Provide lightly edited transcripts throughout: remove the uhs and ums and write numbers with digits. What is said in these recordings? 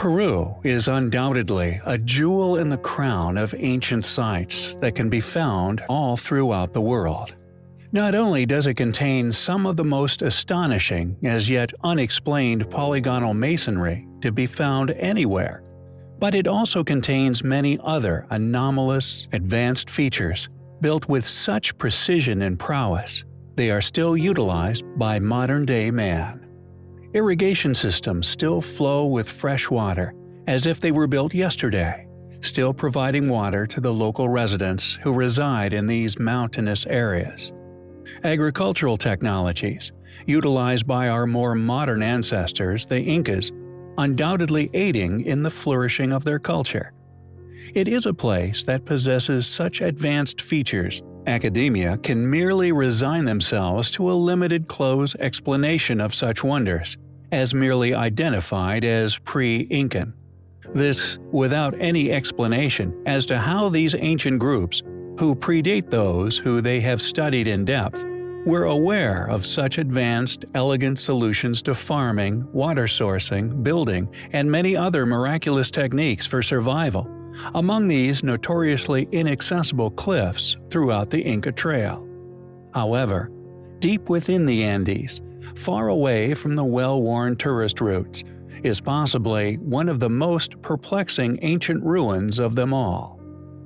Peru is undoubtedly a jewel in the crown of ancient sites that can be found all throughout the world. Not only does it contain some of the most astonishing, as yet unexplained polygonal masonry to be found anywhere, but it also contains many other anomalous, advanced features built with such precision and prowess they are still utilized by modern-day man. Irrigation systems still flow with fresh water as if they were built yesterday, still providing water to the local residents who reside in these mountainous areas. Agricultural technologies, utilized by our more modern ancestors, the Incas, undoubtedly aiding in the flourishing of their culture. It is a place that possesses such advanced features, academia can merely resign themselves to a limited close explanation of such wonders, as merely identified as pre-Incan. This without any explanation as to how these ancient groups, who predate those who they have studied in depth, were aware of such advanced, elegant solutions to farming, water sourcing, building, and many other miraculous techniques for survival among these notoriously inaccessible cliffs throughout the Inca Trail. However, deep within the Andes, far away from the well-worn tourist routes, is possibly one of the most perplexing ancient ruins of them all.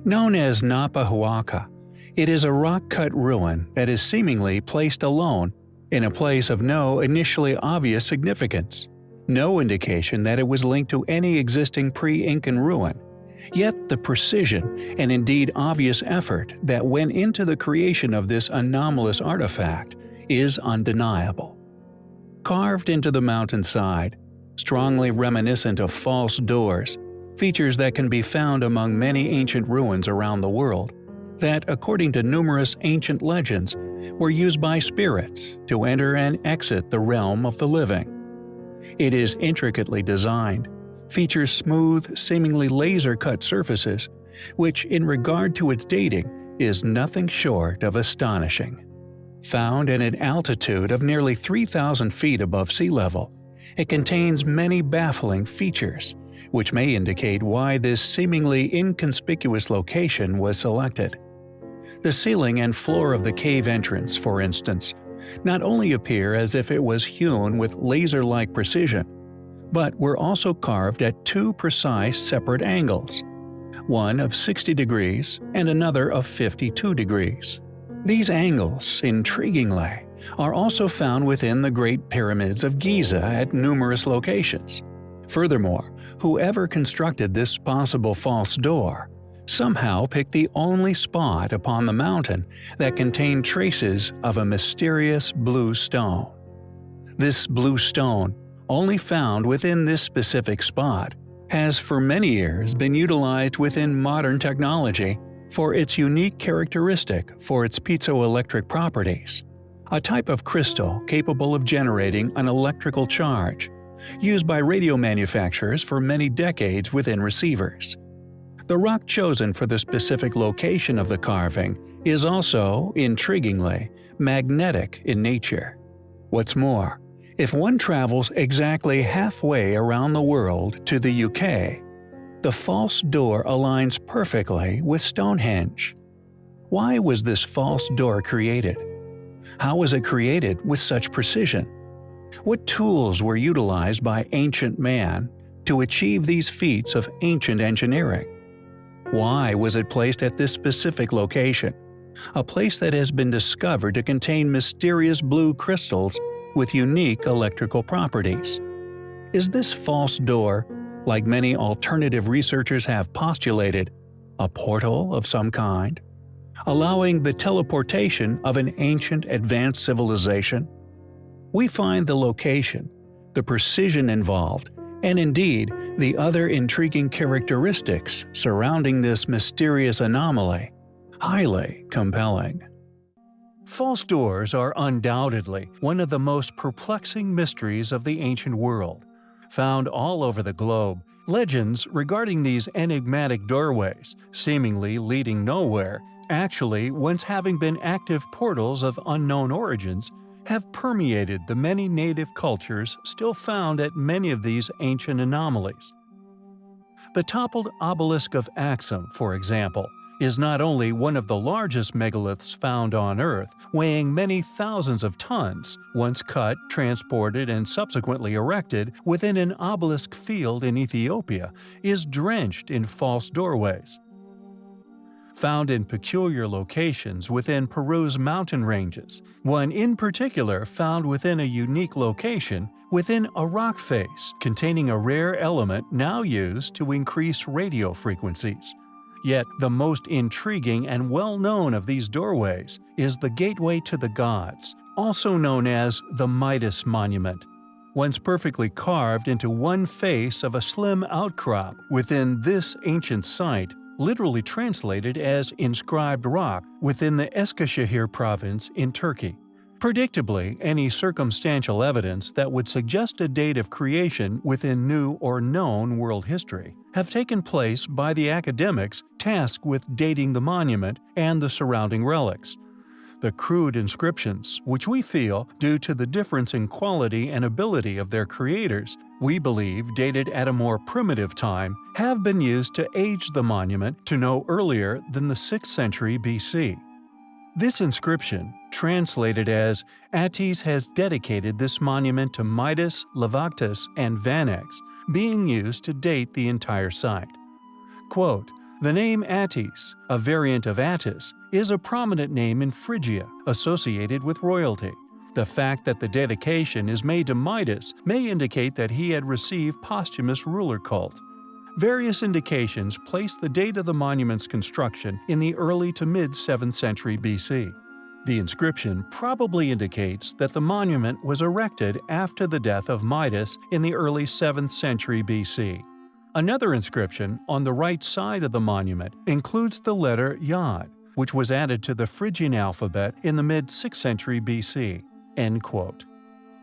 Known as Napahuaca, it is a rock-cut ruin that is seemingly placed alone in a place of no initially obvious significance, no indication that it was linked to any existing pre-Incan ruin. Yet the precision and indeed obvious effort that went into the creation of this anomalous artifact is undeniable. Carved into the mountainside, strongly reminiscent of false doors, features that can be found among many ancient ruins around the world, that, according to numerous ancient legends, were used by spirits to enter and exit the realm of the living. It is intricately designed, features smooth, seemingly laser-cut surfaces, which in regard to its dating is nothing short of astonishing. Found at an altitude of nearly 3,000 feet above sea level, it contains many baffling features, which may indicate why this seemingly inconspicuous location was selected. The ceiling and floor of the cave entrance, for instance, not only appear as if it was hewn with laser-like precision, but were also carved at two precise separate angles, one of 60 degrees and another of 52 degrees. These angles, intriguingly, are also found within the Great Pyramids of Giza at numerous locations. Furthermore, whoever constructed this possible false door somehow picked the only spot upon the mountain that contained traces of a mysterious blue stone. This blue stone, only found within this specific spot, has for many years been utilized within modern technology for its unique characteristic for its piezoelectric properties, a type of crystal capable of generating an electrical charge, used by radio manufacturers for many decades within receivers. The rock chosen for the specific location of the carving is also, intriguingly, magnetic in nature. What's more, if one travels exactly halfway around the world to the UK, the false door aligns perfectly with Stonehenge. Why was this false door created? How was it created with such precision? What tools were utilized by ancient man to achieve these feats of ancient engineering? Why was it placed at this specific location, a place that has been discovered to contain mysterious blue crystals with unique electrical properties? Is this false door, like many alternative researchers have postulated, a portal of some kind, allowing the teleportation of an ancient advanced civilization? We find the location, the precision involved, and indeed the other intriguing characteristics surrounding this mysterious anomaly highly compelling. False doors are undoubtedly one of the most perplexing mysteries of the ancient world. Found all over the globe, legends regarding these enigmatic doorways, seemingly leading nowhere, actually once having been active portals of unknown origins, have permeated the many native cultures still found at many of these ancient anomalies. The toppled obelisk of Axum, for example, is not only one of the largest megaliths found on Earth, weighing many thousands of tons, once cut, transported, and subsequently erected within an obelisk field in Ethiopia, is drenched in false doorways. Found in peculiar locations within Peru's mountain ranges, one in particular found within a unique location within a rock face containing a rare element now used to increase radio frequencies. Yet the most intriguing and well-known of these doorways is the Gateway to the Gods, also known as the Midas Monument. Once perfectly carved into one face of a slim outcrop within this ancient site, literally translated as inscribed rock within the Eskişehir province in Turkey. Predictably, any circumstantial evidence that would suggest a date of creation within new or known world history have taken place by the academics tasked with dating the monument and the surrounding relics. The crude inscriptions, which we feel, due to the difference in quality and ability of their creators, we believe dated at a more primitive time, have been used to age the monument to no earlier than the 6th century BC. This inscription, translated as "Attis has dedicated this monument to Midas, Lavactus, and Vanax," being used to date the entire site. Quote, "The name Attis, a variant of Attis, is a prominent name in Phrygia associated with royalty. The fact that the dedication is made to Midas may indicate that he had received posthumous ruler cult. Various indications place the date of the monument's construction in the early to mid-7th century BC. The inscription probably indicates that the monument was erected after the death of Midas in the early 7th century BC. Another inscription on the right side of the monument includes the letter Yod, which was added to the Phrygian alphabet in the mid-6th century BC." End quote.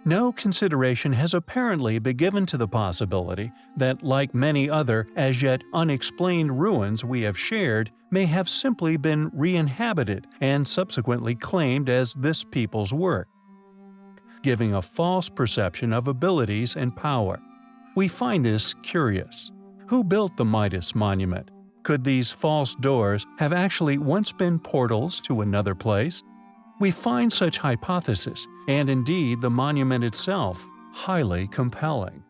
No consideration has apparently been given to the possibility that, like many other as yet unexplained ruins we have shared, may have simply been re-inhabited and subsequently claimed as this people's work, giving a false perception of abilities and power. We find this curious. Who built the Midas Monument? Could these false doors have actually once been portals to another place? We find such hypothesis, and indeed the monument itself, highly compelling.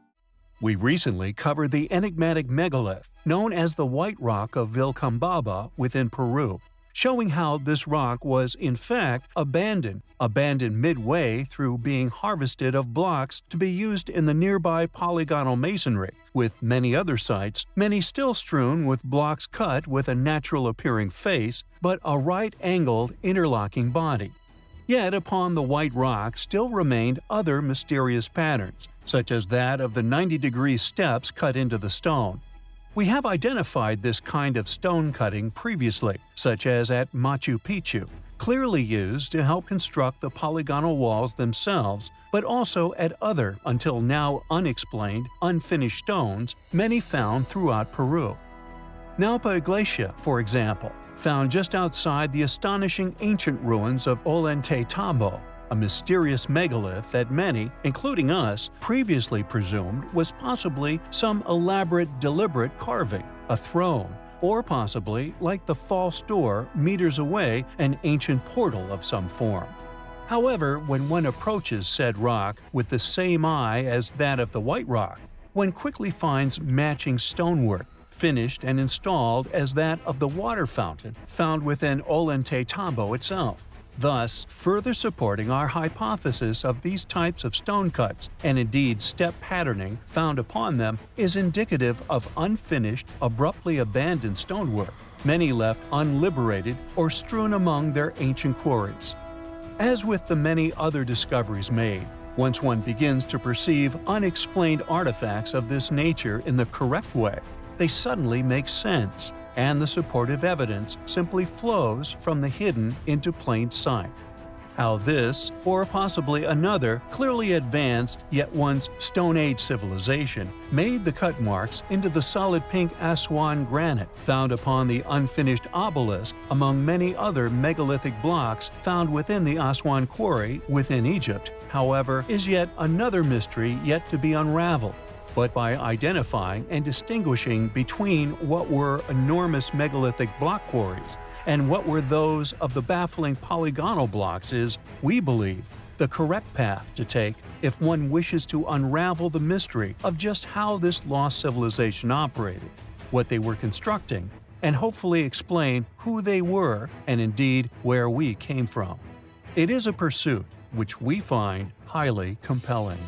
We recently covered the enigmatic megalith known as the White Rock of Vilcabamba within Peru, showing how this rock was in fact abandoned midway through being harvested of blocks to be used in the nearby polygonal masonry, with many other sites, many still strewn with blocks cut with a natural-appearing face but a right-angled interlocking body. Yet upon the white rock still remained other mysterious patterns, such as that of the 90-degree steps cut into the stone. We have identified this kind of stone cutting previously, such as at Machu Picchu, clearly used to help construct the polygonal walls themselves, but also at other, until now unexplained, unfinished stones, many found throughout Peru. Nalpa Iglesia, for example, found just outside the astonishing ancient ruins of Ollantaytambo, a mysterious megalith that many, including us, previously presumed was possibly some elaborate, deliberate carving, a throne, or possibly, like the false door meters away, an ancient portal of some form. However, when one approaches said rock with the same eye as that of the White Rock, one quickly finds matching stonework, finished and installed as that of the water fountain found within Ollantaytambo itself, thus further supporting our hypothesis of these types of stone cuts, and indeed step patterning found upon them is indicative of unfinished, abruptly abandoned stonework, many left unliberated or strewn among their ancient quarries. As with the many other discoveries made, once one begins to perceive unexplained artifacts of this nature in the correct way, they suddenly make sense, and the supportive evidence simply flows from the hidden into plain sight. How this, or possibly another, clearly advanced yet once Stone Age civilization made the cut marks into the solid pink Aswan granite found upon the unfinished obelisk among many other megalithic blocks found within the Aswan quarry within Egypt, however, is yet another mystery yet to be unraveled, but by identifying and distinguishing between what were enormous megalithic block quarries and what were those of the baffling polygonal blocks is, we believe, the correct path to take if one wishes to unravel the mystery of just how this lost civilization operated, what they were constructing, and hopefully explain who they were and indeed where we came from. It is a pursuit which we find highly compelling.